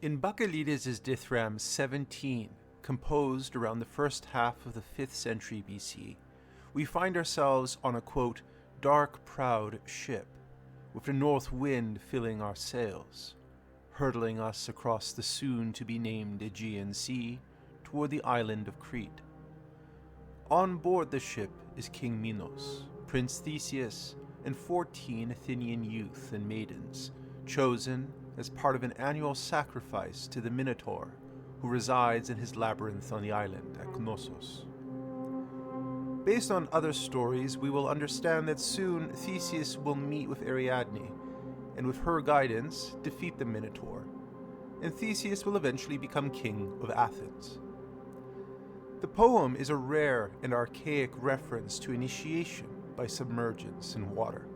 In Bacchylides Dithyramb 17, composed around the first half of the 5th century BC, we find ourselves on a, quote, dark proud ship, with the north wind filling our sails, hurtling us across the soon-to-be-named Aegean Sea toward the island of Crete. On board the ship is King Minos, Prince Theseus, and 14 Athenian youth and maidens, chosen as part of an annual sacrifice to the Minotaur, who resides in his labyrinth on the island at Knossos. Based on other stories, we will understand that soon Theseus will meet with Ariadne, and with her guidance, defeat the Minotaur, and Theseus will eventually become king of Athens. The poem is a rare and archaic reference to initiation by submergence in water,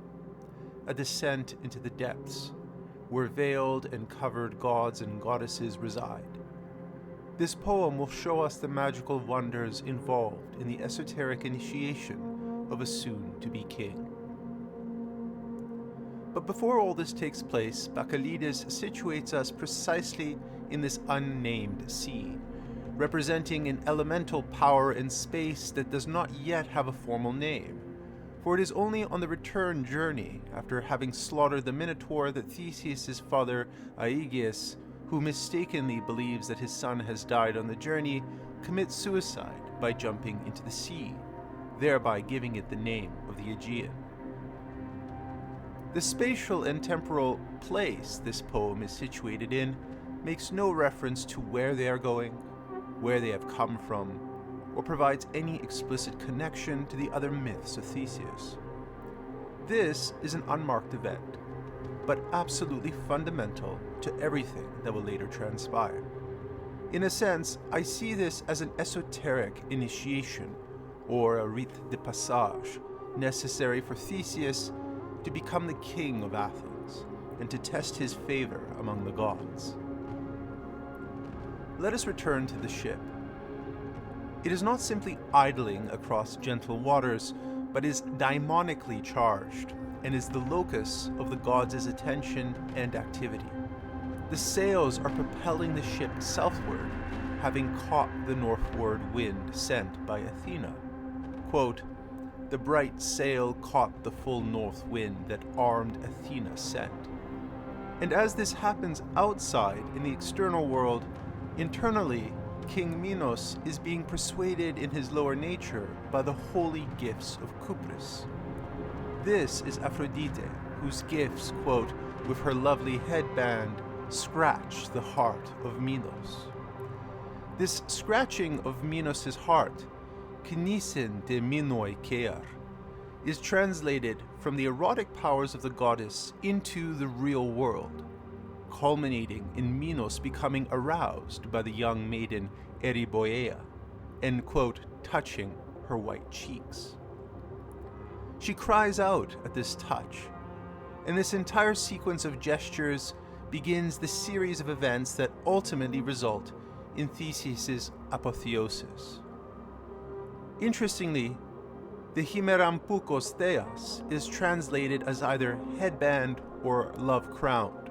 a descent into the depths, where veiled and covered gods and goddesses reside. This poem will show us the magical wonders involved in the esoteric initiation of a soon-to-be king. But before all this takes place, Bacchylides situates us precisely in this unnamed sea, representing an elemental power in space that does not yet have a formal name. For it is only on the return journey, after having slaughtered the Minotaur, that Theseus' father, Aegeus, who mistakenly believes that his son has died on the journey, commits suicide by jumping into the sea, thereby giving it the name of the Aegean. The spatial and temporal place this poem is situated in makes no reference to where they are going, where they have come from, or provides any explicit connection to the other myths of Theseus. This is an unmarked event, but absolutely fundamental to everything that will later transpire. In a sense, I see this as an esoteric initiation, or a rite de passage, necessary for Theseus to become the king of Athens, and to test his favor among the gods. Let us return to the ship. It is not simply idling across gentle waters, but is daimonically charged, and is the locus of the gods' attention and activity. The sails are propelling the ship southward, having caught the northward wind sent by Athena. Quote, "The bright sail caught the full north wind that armed Athena sent." And as this happens outside in the external world, internally, King Minos is being persuaded in his lower nature by the holy gifts of Kypris. This is Aphrodite, whose gifts, quote, with her lovely headband, scratch the heart of Minos. This scratching of Minos' heart, knisin de Minoi kear, is translated from the erotic powers of the goddess into the real world, culminating in Minos becoming aroused by the young maiden Eriboea and, quote, touching her white cheeks. She cries out at this touch, and this entire sequence of gestures begins the series of events that ultimately result in Theseus' apotheosis. Interestingly, the Himerampukos Theas is translated as either headband or love crowned.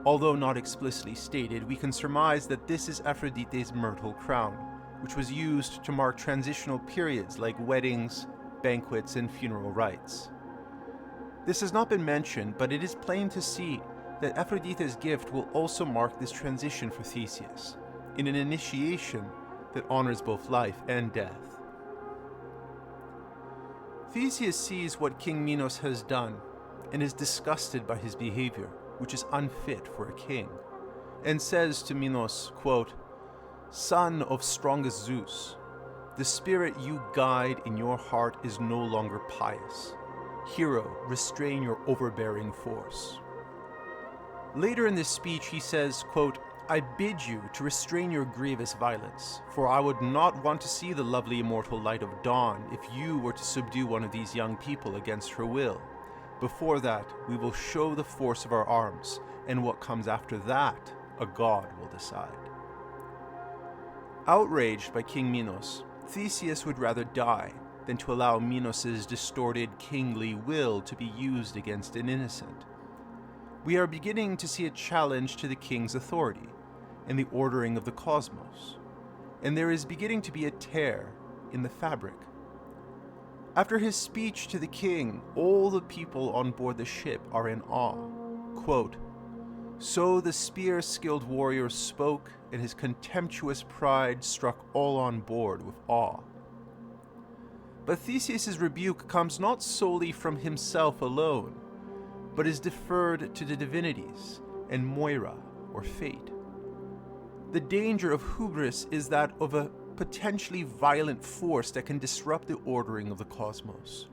Although not explicitly stated, we can surmise that this is Aphrodite's myrtle crown, which was used to mark transitional periods like weddings, banquets, and funeral rites. This has not been mentioned, but it is plain to see that Aphrodite's gift will also mark this transition for Theseus, in an initiation that honors both life and death. Theseus sees what King Minos has done, and is disgusted by his behavior, which is unfit for a king, and says to Minos, quote, "Son of strongest Zeus, the spirit you guide in your heart is no longer pious. Hero, restrain your overbearing force." Later in this speech he says, quote, "I bid you to restrain your grievous violence, for I would not want to see the lovely immortal light of dawn if you were to subdue one of these young people against her will. Before that, we will show the force of our arms, and what comes after that, a god will decide." Outraged by King Minos, Theseus would rather die than to allow Minos' distorted kingly will to be used against an innocent. We are beginning to see a challenge to the king's authority, and the ordering of the cosmos, and there is beginning to be a tear in the fabric. After his speech to the king, all the people on board the ship are in awe. Quote, "So the spear-skilled warrior spoke, and his contemptuous pride struck all on board with awe." But Theseus's rebuke comes not solely from himself alone, but is deferred to the divinities and Moira, or fate. The danger of hubris is that of a potentially violent force that can disrupt the ordering of the cosmos.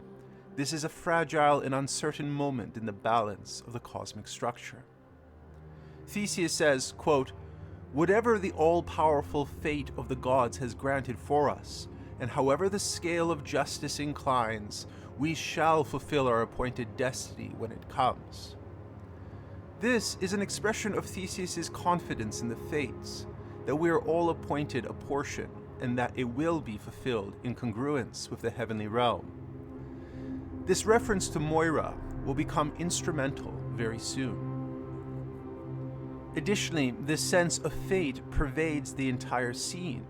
This is a fragile and uncertain moment in the balance of the cosmic structure. Theseus says, quote, "Whatever the all-powerful fate of the gods has granted for us, and however the scale of justice inclines, we shall fulfill our appointed destiny when it comes." This is an expression of Theseus's confidence in the fates, that we are all appointed a portion, and that it will be fulfilled in congruence with the heavenly realm. This reference to Moira will become instrumental very soon. Additionally, this sense of fate pervades the entire scene,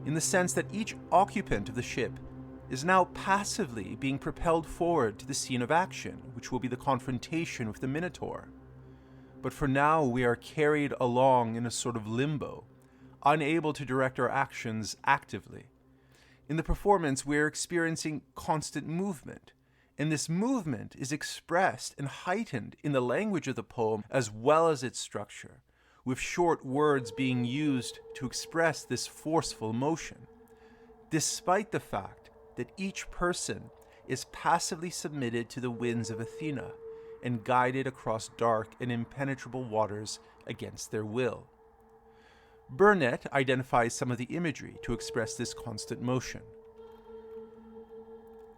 in the sense that each occupant of the ship is now passively being propelled forward to the scene of action, which will be the confrontation with the Minotaur. But for now, we are carried along in a sort of limbo, unable to direct our actions actively. In the performance, we are experiencing constant movement, and this movement is expressed and heightened in the language of the poem as well as its structure, with short words being used to express this forceful motion, despite the fact that each person is passively submitted to the winds of Athena and guided across dark and impenetrable waters against their will. Burnett identifies some of the imagery to express this constant motion.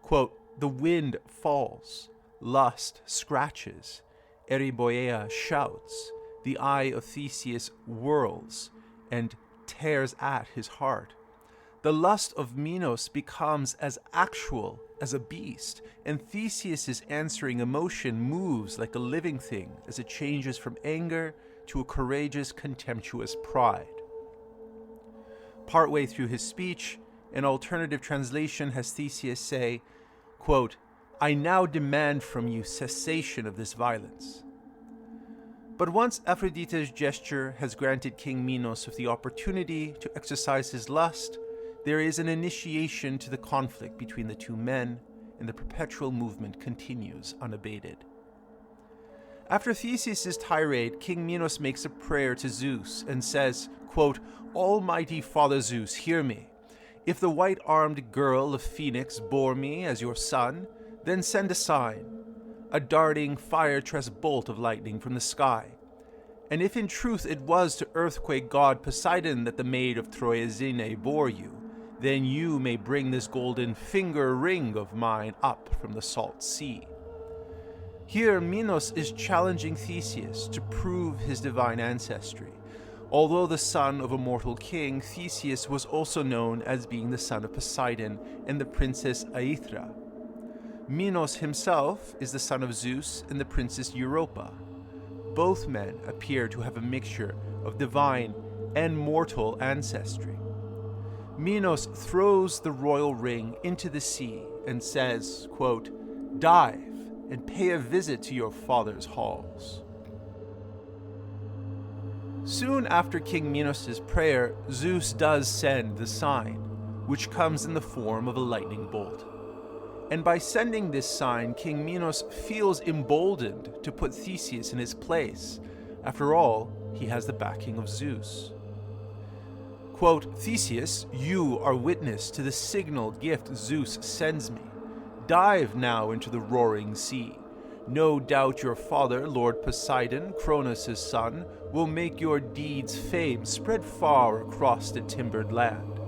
Quote, "The wind falls, lust scratches, Eriboea shouts, the eye of Theseus whirls and tears at his heart. The lust of Minos becomes as actual as a beast, and Theseus's answering emotion moves like a living thing as it changes from anger to a courageous, contemptuous pride." Partway through his speech, an alternative translation has Theseus say, quote, "I now demand from you cessation of this violence." But once Aphrodite's gesture has granted King Minos with the opportunity to exercise his lust, there is an initiation to the conflict between the two men, and the perpetual movement continues unabated. After Theseus' tirade, King Minos makes a prayer to Zeus and says, quote, "Almighty Father Zeus, hear me. If the white-armed girl of Phoenix bore me as your son, then send a sign, a darting fire-tress bolt of lightning from the sky. And if in truth it was to earthquake god Poseidon that the maid of Troezene bore you, then you may bring this golden finger ring of mine up from the salt sea." Here, Minos is challenging Theseus to prove his divine ancestry. Although the son of a mortal king, Theseus was also known as being the son of Poseidon and the princess Aethra. Minos himself is the son of Zeus and the princess Europa. Both men appear to have a mixture of divine and mortal ancestry. Minos throws the royal ring into the sea and says, quote, "Dive and pay a visit to your father's halls." Soon after King Minos' prayer, Zeus does send the sign, which comes in the form of a lightning bolt. And by sending this sign, King Minos feels emboldened to put Theseus in his place. After all, he has the backing of Zeus. Quote, "Theseus, you are witness to the signal gift Zeus sends me. Dive now into the roaring sea. No doubt your father, Lord Poseidon, Cronus' son, will make your deeds' fame spread far across the timbered land."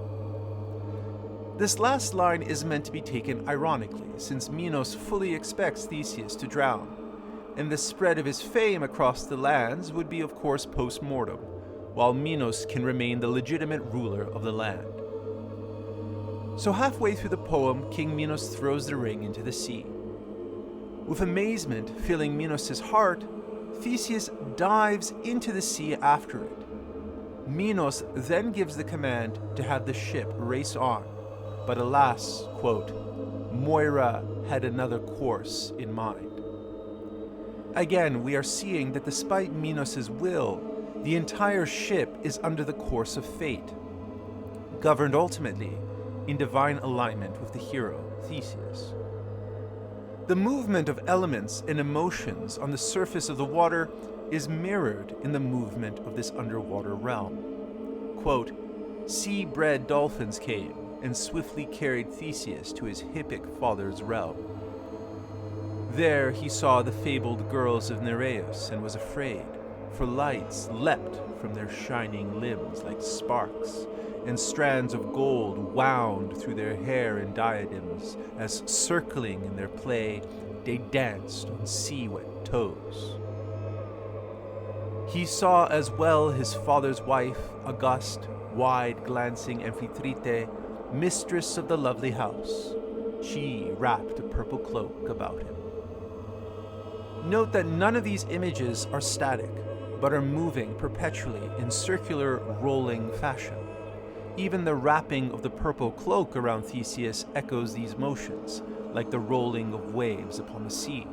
This last line is meant to be taken ironically, since Minos fully expects Theseus to drown, and the spread of his fame across the lands would be of course post-mortem, while Minos can remain the legitimate ruler of the land. So halfway through the poem, King Minos throws the ring into the sea. With amazement filling Minos' heart, Theseus dives into the sea after it. Minos then gives the command to have the ship race on, but alas, quote, Moira had another course in mind. Again, we are seeing that despite Minos' will, the entire ship is under the course of fate, governed ultimately in divine alignment with the hero, Theseus. The movement of elements and emotions on the surface of the water is mirrored in the movement of this underwater realm. Quote, sea-bred dolphins came and swiftly carried Theseus to his hippic father's realm. There he saw the fabled girls of Nereus and was afraid, for lights leapt from their shining limbs like sparks, and strands of gold wound through their hair in diadems, as circling in their play, they danced on sea-wet toes. He saw as well his father's wife, august, wide-glancing Amphitrite, mistress of the lovely house. She wrapped a purple cloak about him. Note that none of these images are static, but are moving perpetually in circular, rolling fashion. Even the wrapping of the purple cloak around Theseus echoes these motions, like the rolling of waves upon the sea.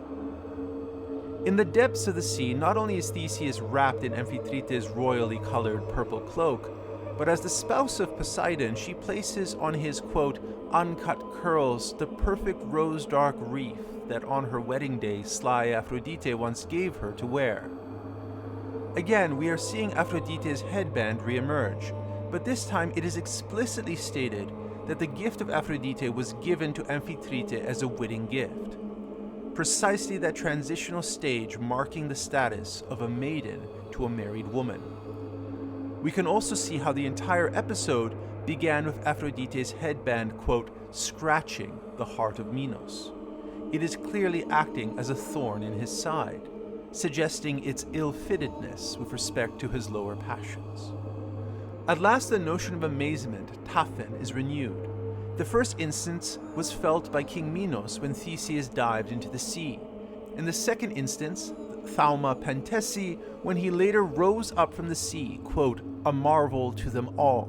In the depths of the sea, not only is Theseus wrapped in Amphitrite's royally colored purple cloak, but as the spouse of Poseidon, she places on his, quote, uncut curls the perfect rose-dark wreath that on her wedding day sly Aphrodite once gave her to wear. Again, we are seeing Aphrodite's headband re-emerge, but this time it is explicitly stated that the gift of Aphrodite was given to Amphitrite as a wedding gift. Precisely that transitional stage marking the status of a maiden to a married woman. We can also see how the entire episode began with Aphrodite's headband, quote, scratching the heart of Minos. It is clearly acting as a thorn in his side, suggesting its ill-fittedness with respect to his lower passions. At last the notion of amazement, taphen, is renewed. The first instance was felt by King Minos when Theseus dived into the sea. In the second instance, thauma pentesi, when he later rose up from the sea, quote, a marvel to them all.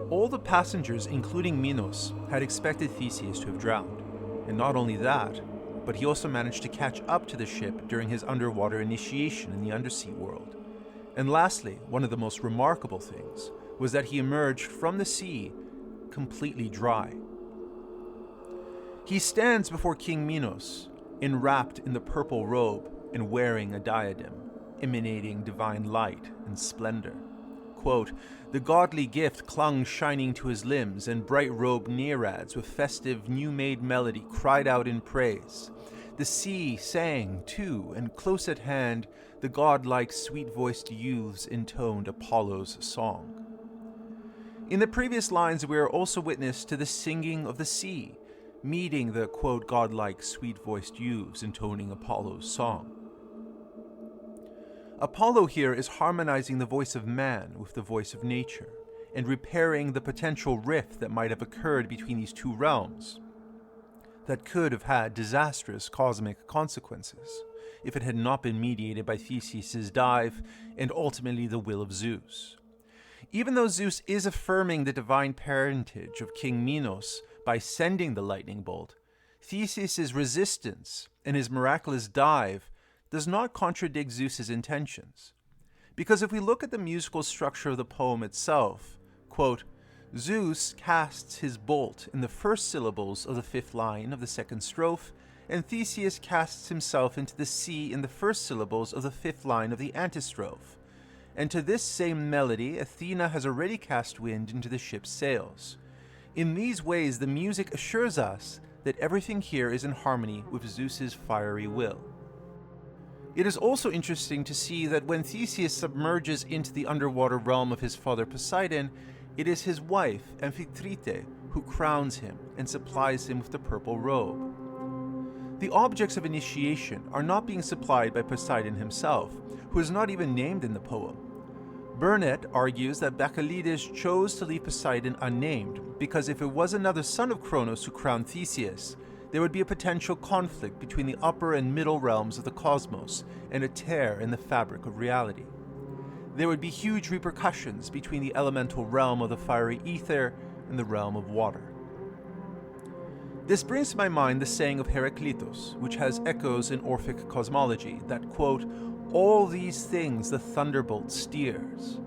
All the passengers, including Minos, had expected Theseus to have drowned. And not only that, but he also managed to catch up to the ship during his underwater initiation in the undersea world. And lastly, one of the most remarkable things was that he emerged from the sea completely dry. He stands before King Minos, enwrapped in the purple robe and wearing a diadem, emanating divine light and splendor. Quote, the godly gift clung shining to his limbs, and bright-robed Nereids with festive new-made melody cried out in praise. The sea sang, too, and close at hand, the godlike sweet-voiced youths intoned Apollo's song. In the previous lines, we are also witness to the singing of the sea, meeting the, quote, godlike sweet-voiced youths intoning Apollo's song. Apollo here is harmonizing the voice of man with the voice of nature, and repairing the potential rift that might have occurred between these two realms, that could have had disastrous cosmic consequences if it had not been mediated by Theseus' dive and ultimately the will of Zeus. Even though Zeus is affirming the divine parentage of King Minos by sending the lightning bolt, Theseus' resistance and his miraculous dive does not contradict Zeus's intentions. Because if we look at the musical structure of the poem itself, quote, Zeus casts his bolt in the first syllables of the fifth line of the second strophe, and Theseus casts himself into the sea in the first syllables of the fifth line of the antistrophe. And to this same melody, Athena has already cast wind into the ship's sails. In these ways, the music assures us that everything here is in harmony with Zeus's fiery will. It is also interesting to see that when Theseus submerges into the underwater realm of his father Poseidon, it is his wife, Amphitrite, who crowns him and supplies him with the purple robe. The objects of initiation are not being supplied by Poseidon himself, who is not even named in the poem. Burnet argues that Bacchylides chose to leave Poseidon unnamed because if it was another son of Kronos who crowned Theseus, there would be a potential conflict between the upper and middle realms of the cosmos and a tear in the fabric of reality. there would be huge repercussions between the elemental realm of the fiery ether and the realm of water. This brings to my mind the saying of Heraclitus, which has echoes in Orphic cosmology, that, quote, "all these things the thunderbolt steers."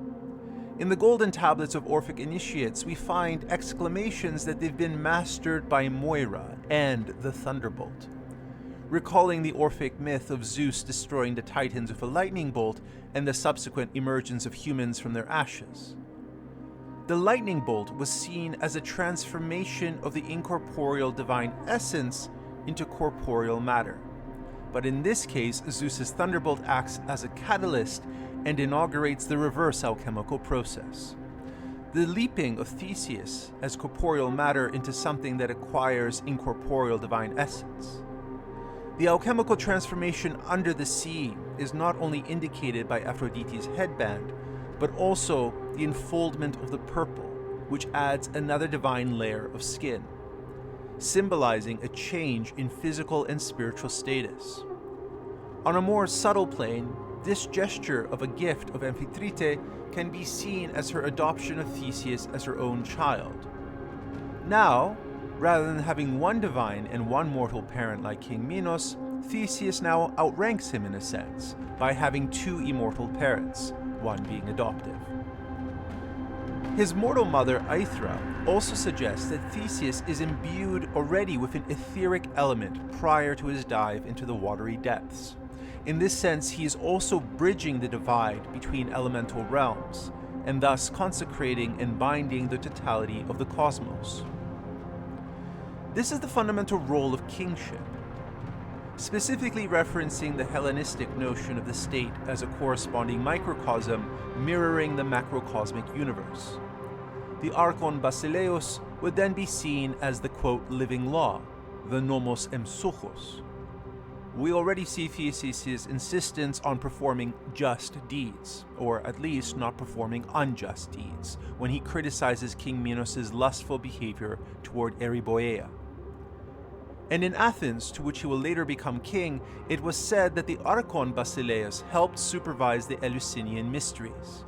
In the golden tablets of Orphic initiates, we find exclamations that they've been mastered by Moira and the thunderbolt, recalling the Orphic myth of Zeus destroying the Titans with a lightning bolt and the subsequent emergence of humans from their ashes. The lightning bolt was seen as a transformation of the incorporeal divine essence into corporeal matter. But in this case, Zeus's thunderbolt acts as a catalyst and inaugurates the reverse alchemical process. The leaping of Theseus as corporeal matter into something that acquires incorporeal divine essence. The alchemical transformation under the sea is not only indicated by Aphrodite's headband, but also the enfoldment of the purple, which adds another divine layer of skin, symbolizing a change in physical and spiritual status. On a more subtle plane, this gesture of a gift of Amphitrite can be seen as her adoption of Theseus as her own child. Now, rather than having one divine and one mortal parent like King Minos, Theseus now outranks him in a sense, by having two immortal parents, one being adoptive. His mortal mother, Aethra, also suggests that Theseus is imbued already with an etheric element prior to his dive into the watery depths. In this sense, he is also bridging the divide between elemental realms, and thus consecrating and binding the totality of the cosmos. This is the fundamental role of kingship, specifically referencing the Hellenistic notion of the state as a corresponding microcosm mirroring the macrocosmic universe. The archon basileus would then be seen as the, quote, living law, the nomos emsuchos. We already see Theseus' insistence on performing just deeds, or at least not performing unjust deeds, when he criticizes King Minos' lustful behavior toward Eriboea. And in Athens, to which he will later become king, it was said that the archon basileus helped supervise the Eleusinian mysteries.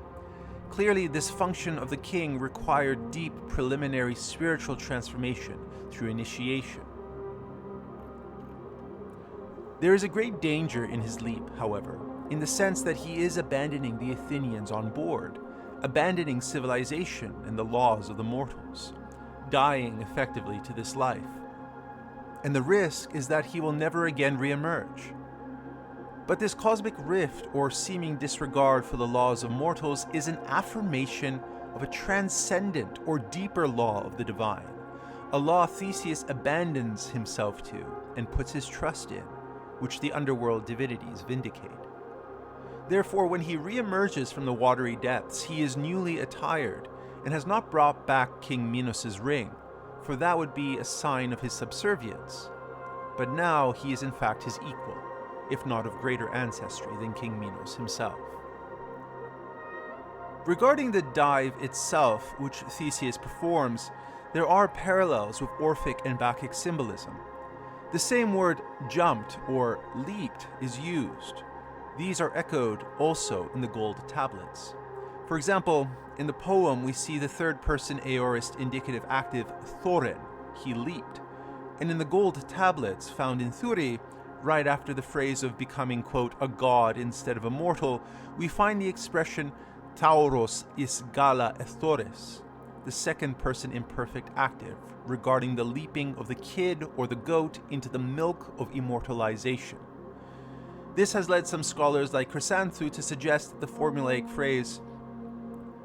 Clearly, this function of the king required deep preliminary spiritual transformation through initiation. There is a great danger in his leap, however, in the sense that he is abandoning the Athenians on board, abandoning civilization and the laws of the mortals, dying effectively to this life. And the risk is that he will never again re-emerge. But this cosmic rift or seeming disregard for the laws of mortals is an affirmation of a transcendent or deeper law of the divine, a law Theseus abandons himself to and puts his trust in, which the underworld divinities vindicate. Therefore, when he re-emerges from the watery depths, he is newly attired and has not brought back King Minos' ring, for that would be a sign of his subservience. But now he is in fact his equal, if not of greater ancestry than King Minos himself. Regarding the dive itself, which Theseus performs, there are parallels with Orphic and Bacchic symbolism. The same word jumped or leaped is used. These are echoed also in the gold tablets. For example, in the poem we see the third-person aorist indicative active thorin, he leaped. And in the gold tablets found in Thuri, right after the phrase of becoming, quote, a god instead of a mortal, we find the expression tauros is gala ethores, the second-person imperfect active, regarding the leaping of the kid or the goat into the milk of immortalization. This has led some scholars like Chrysanthu to suggest that the formulaic phrase,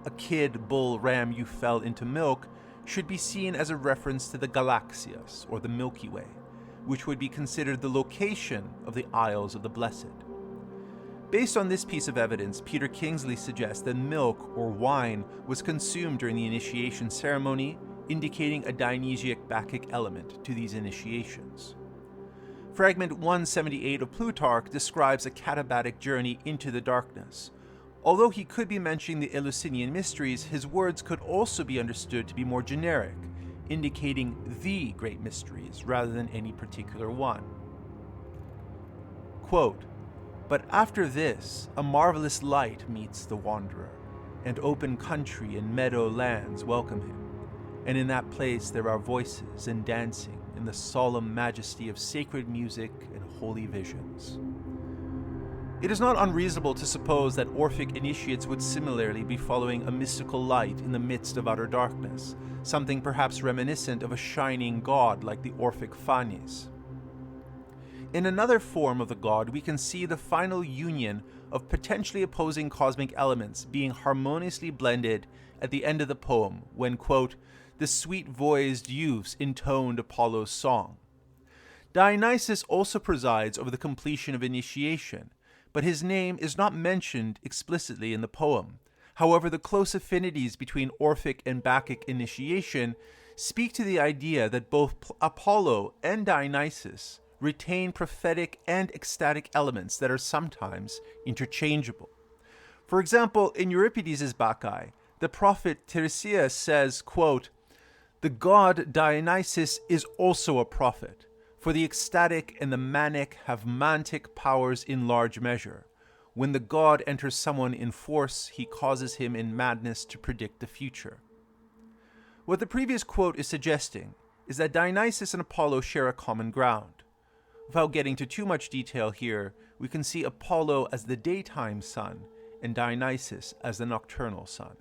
a kid, bull, ram, you fell into milk, should be seen as a reference to the Galaxias, or the Milky Way, which would be considered the location of the Isles of the Blessed. Based on this piece of evidence, Peter Kingsley suggests that milk or wine was consumed during the initiation ceremony, indicating a Dionysiac Bacchic element to these initiations. Fragment 178 of Plutarch describes a katabatic journey into the darkness. Although he could be mentioning the Eleusinian mysteries, his words could also be understood to be more generic, indicating the great mysteries rather than any particular one. Quote, But after this, a marvelous light meets the wanderer, and open country and meadow lands welcome him. And in that place there are voices and dancing in the solemn majesty of sacred music and holy visions. It is not unreasonable to suppose that Orphic initiates would similarly be following a mystical light in the midst of utter darkness, something perhaps reminiscent of a shining god like the Orphic Phanes. In another form of the god, we can see the final union of potentially opposing cosmic elements being harmoniously blended at the end of the poem when, quote, the sweet-voiced youths intoned Apollo's song. Dionysus also presides over the completion of initiation, but his name is not mentioned explicitly in the poem. However, the close affinities between Orphic and Bacchic initiation speak to the idea that both Apollo and Dionysus retain prophetic and ecstatic elements that are sometimes interchangeable. For example, in Euripides' Bacchae, the prophet Theseus says, quote, the god Dionysus is also a prophet, for the ecstatic and the manic have mantic powers in large measure. When the god enters someone in force, he causes him in madness to predict the future. What the previous quote is suggesting is that Dionysus and Apollo share a common ground. Without getting into too much detail here, we can see Apollo as the daytime sun and Dionysus as the nocturnal sun.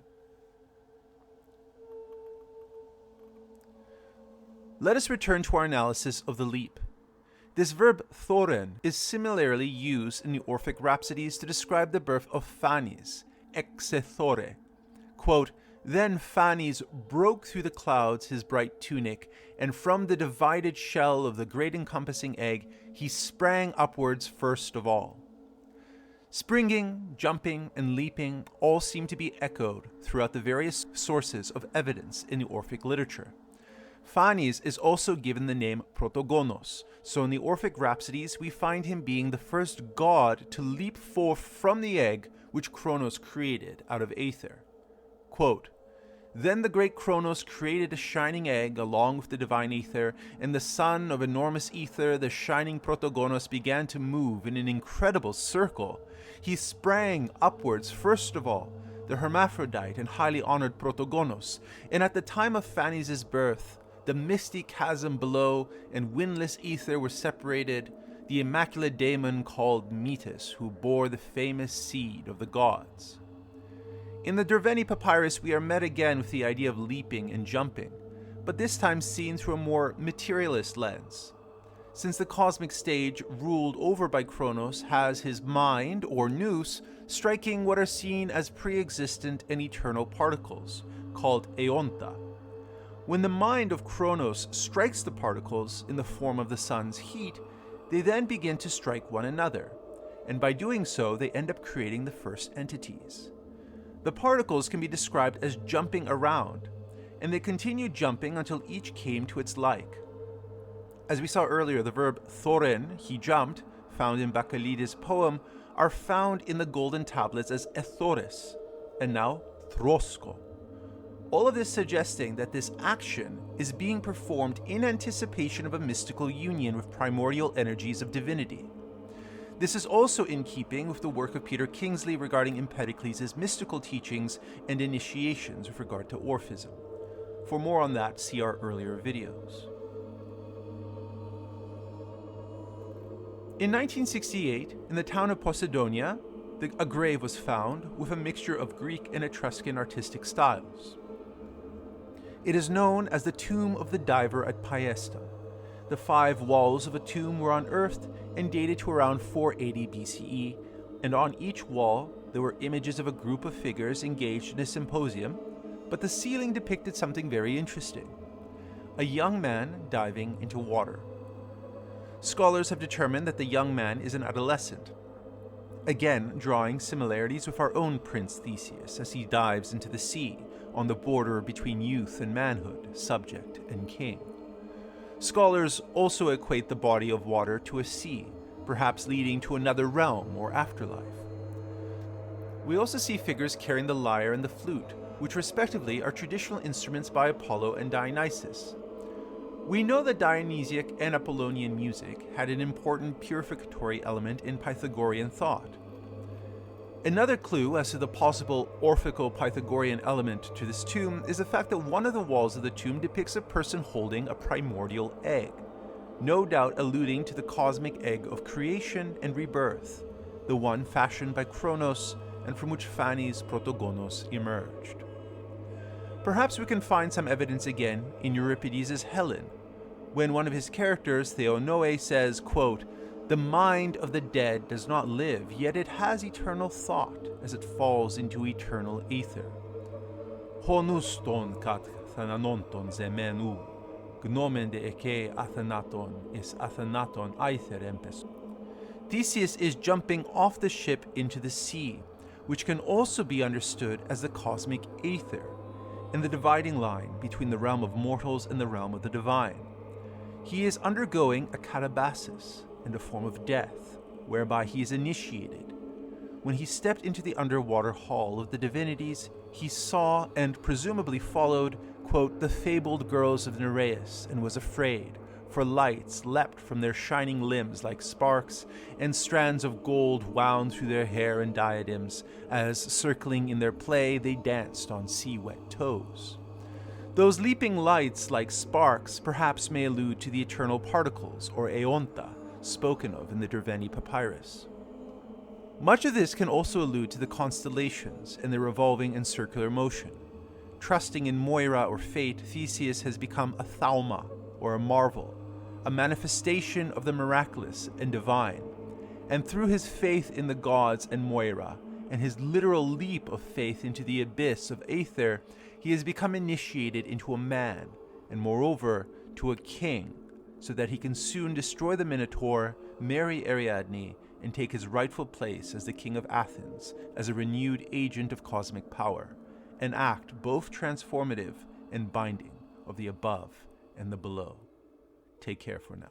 Let us return to our analysis of the leap. This verb thoren is similarly used in the Orphic Rhapsodies to describe the birth of Phanes, exethore. Quote, then Phanes broke through the clouds his bright tunic, and from the divided shell of the great encompassing egg, he sprang upwards first of all. Springing, jumping, and leaping all seem to be echoed throughout the various sources of evidence in the Orphic literature. Phanes is also given the name Protogonos, so in the Orphic Rhapsodies we find him being the first god to leap forth from the egg which Kronos created out of aether. Quote, then the great Kronos created a shining egg along with the divine ether, and the son of enormous ether, the shining Protogonos, began to move in an incredible circle. He sprang upwards first of all, the hermaphrodite and highly honored Protogonos, and at the time of Phanes' birth, the misty chasm below and windless ether were separated, the immaculate daemon called Metis, who bore the famous seed of the gods. In the Derveni Papyrus, we are met again with the idea of leaping and jumping, but this time seen through a more materialist lens. Since the cosmic stage, ruled over by Kronos, has his mind, or nous, striking what are seen as pre-existent and eternal particles, called aeonta. When the mind of Kronos strikes the particles in the form of the sun's heat, they then begin to strike one another, and by doing so, they end up creating the first entities. The particles can be described as jumping around, and they continued jumping until each came to its like. As we saw earlier, the verb thoren, he jumped, found in Bacchylides' poem, are found in the golden tablets as ethores, and now throsko. All of this suggesting that this action is being performed in anticipation of a mystical union with primordial energies of divinity. This is also in keeping with the work of Peter Kingsley regarding Empedocles' mystical teachings and initiations with regard to Orphism. For more on that, see our earlier videos. In 1968, in the town of Posidonia, a grave was found with a mixture of Greek and Etruscan artistic styles. It is known as the Tomb of the Diver at Paestum. The 5 walls of a tomb were unearthed and dated to around 480 BCE, and on each wall there were images of a group of figures engaged in a symposium, but the ceiling depicted something very interesting: a young man diving into water. Scholars have determined that the young man is an adolescent, again drawing similarities with our own Prince Theseus as he dives into the sea on the border between youth and manhood, subject and king. Scholars also equate the body of water to a sea, perhaps leading to another realm or afterlife. We also see figures carrying the lyre and the flute, which respectively are traditional instruments by Apollo and Dionysus. We know that Dionysiac and Apollonian music had an important purificatory element in Pythagorean thought. Another clue as to the possible Orphico-Pythagorean element to this tomb is the fact that one of the walls of the tomb depicts a person holding a primordial egg, no doubt alluding to the cosmic egg of creation and rebirth, the one fashioned by Kronos and from which Phanes Protogonos emerged. Perhaps we can find some evidence again in Euripides' Helen, when one of his characters, Theonoe, says, quote, "The mind of the dead does not live, yet it has eternal thought as it falls into eternal ether. Honus ton kat thananonton zemenu, gnomen de eke athanaton is athanaton aether empes." Theseus is jumping off the ship into the sea, which can also be understood as the cosmic aether, and the dividing line between the realm of mortals and the realm of the divine. He is undergoing a catabasis and a form of death, whereby he is initiated. When he stepped into the underwater hall of the divinities, he saw and presumably followed, quote, "the fabled girls of Nereus, and was afraid, for lights leapt from their shining limbs like sparks, and strands of gold wound through their hair and diadems, as, circling in their play, they danced on sea-wet toes." Those leaping lights like sparks perhaps may allude to the eternal particles, or aeonta, spoken of in the Derveni papyrus. Much of this can also allude to the constellations and their revolving and circular motion. Trusting in Moira or fate, Theseus has become a thauma, or a marvel, a manifestation of the miraculous and divine, and through his faith in the gods and Moira, and his literal leap of faith into the abyss of Aether, he has become initiated into a man, and moreover, to a king, so that he can soon destroy the Minotaur, marry Ariadne, and take his rightful place as the king of Athens, as a renewed agent of cosmic power, an act both transformative and binding of the above and the below. Take care for now.